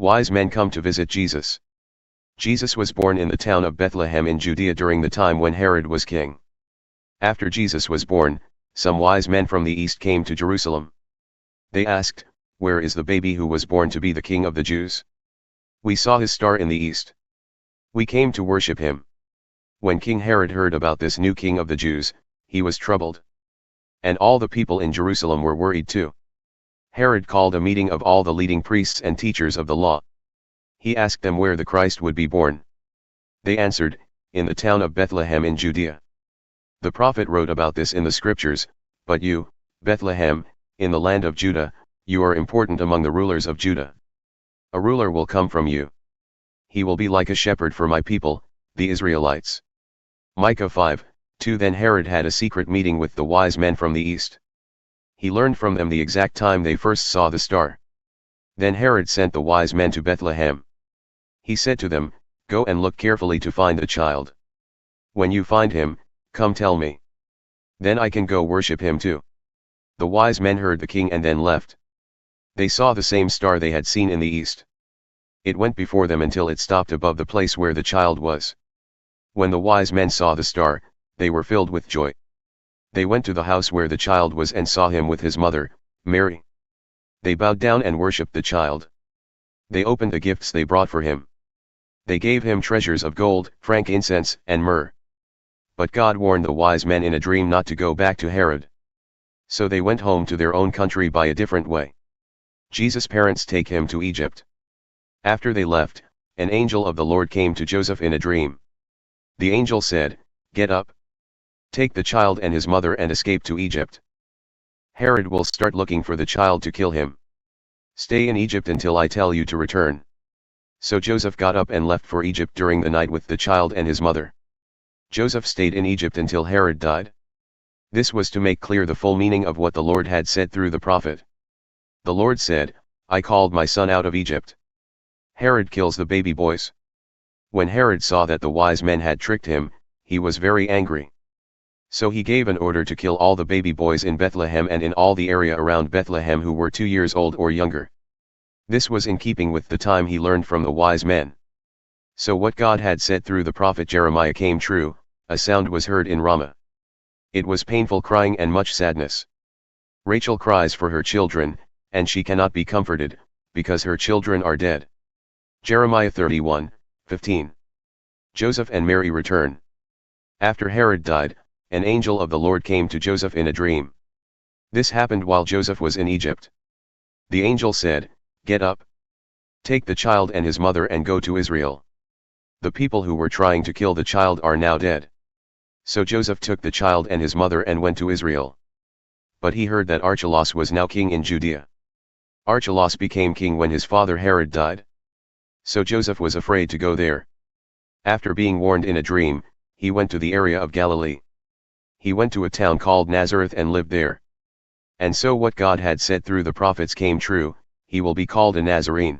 Wise men come to visit Jesus. Jesus was born in the town of Bethlehem in Judea during the time when Herod was king. After Jesus was born, some wise men from the east came to Jerusalem. They asked, "Where is the baby who was born to be the King of the Jews? We saw his star in the east. We came to worship him." When King Herod heard about this new king of the Jews, he was troubled. And all the people in Jerusalem were worried too. Herod called a meeting of all the leading priests and teachers of the law. He asked them where the Christ would be born. They answered, "In the town of Bethlehem in Judea. The prophet wrote about this in the scriptures, but you, Bethlehem, in the land of Judah, you are important among the rulers of Judah. A ruler will come from you. He will be like a shepherd for my people, the Israelites." Micah 5:2. Then Herod had a secret meeting with the wise men from the east. He learned from them the exact time they first saw the star. Then Herod sent the wise men to Bethlehem. He said to them, "Go and look carefully to find the child. When you find him, come tell me. Then I can go worship him too." The wise men heard the king and then left. They saw the same star they had seen in the east. It went before them until it stopped above the place where the child was. When the wise men saw the star, they were filled with joy. They went to the house where the child was and saw him with his mother, Mary. They bowed down and worshipped the child. They opened the gifts they brought for him. They gave him treasures of gold, frankincense, and myrrh. But God warned the wise men in a dream not to go back to Herod. So they went home to their own country by a different way. Jesus' parents take him to Egypt. After they left, an angel of the Lord came to Joseph in a dream. The angel said, "Get up. Take the child and his mother and escape to Egypt. Herod will start looking for the child to kill him. Stay in Egypt until I tell you to return." So Joseph got up and left for Egypt during the night with the child and his mother. Joseph stayed in Egypt until Herod died. This was to make clear the full meaning of what the Lord had said through the prophet. The Lord said, "I called my son out of Egypt." Herod kills the baby boys. When Herod saw that the wise men had tricked him, he was very angry. So he gave an order to kill all the baby boys in Bethlehem and in all the area around Bethlehem who were 2 years old or younger. This was in keeping with the time he learned from the wise men. So what God had said through the prophet Jeremiah came true. A sound was heard in Ramah. It was painful crying and much sadness. Rachel cries for her children, and she cannot be comforted, because her children are dead. Jeremiah 31:15. Joseph and Mary return. After Herod died, an angel of the Lord came to Joseph in a dream. This happened while Joseph was in Egypt. The angel said, "Get up. Take the child and his mother and go to Israel. The people who were trying to kill the child are now dead." So Joseph took the child and his mother and went to Israel. But he heard that Archelaus was now king in Judea. Archelaus became king when his father Herod died. So Joseph was afraid to go there. After being warned in a dream, he went to the area of Galilee. He went to a town called Nazareth and lived there. And so what God had said through the prophets came true, he will be called a Nazarene.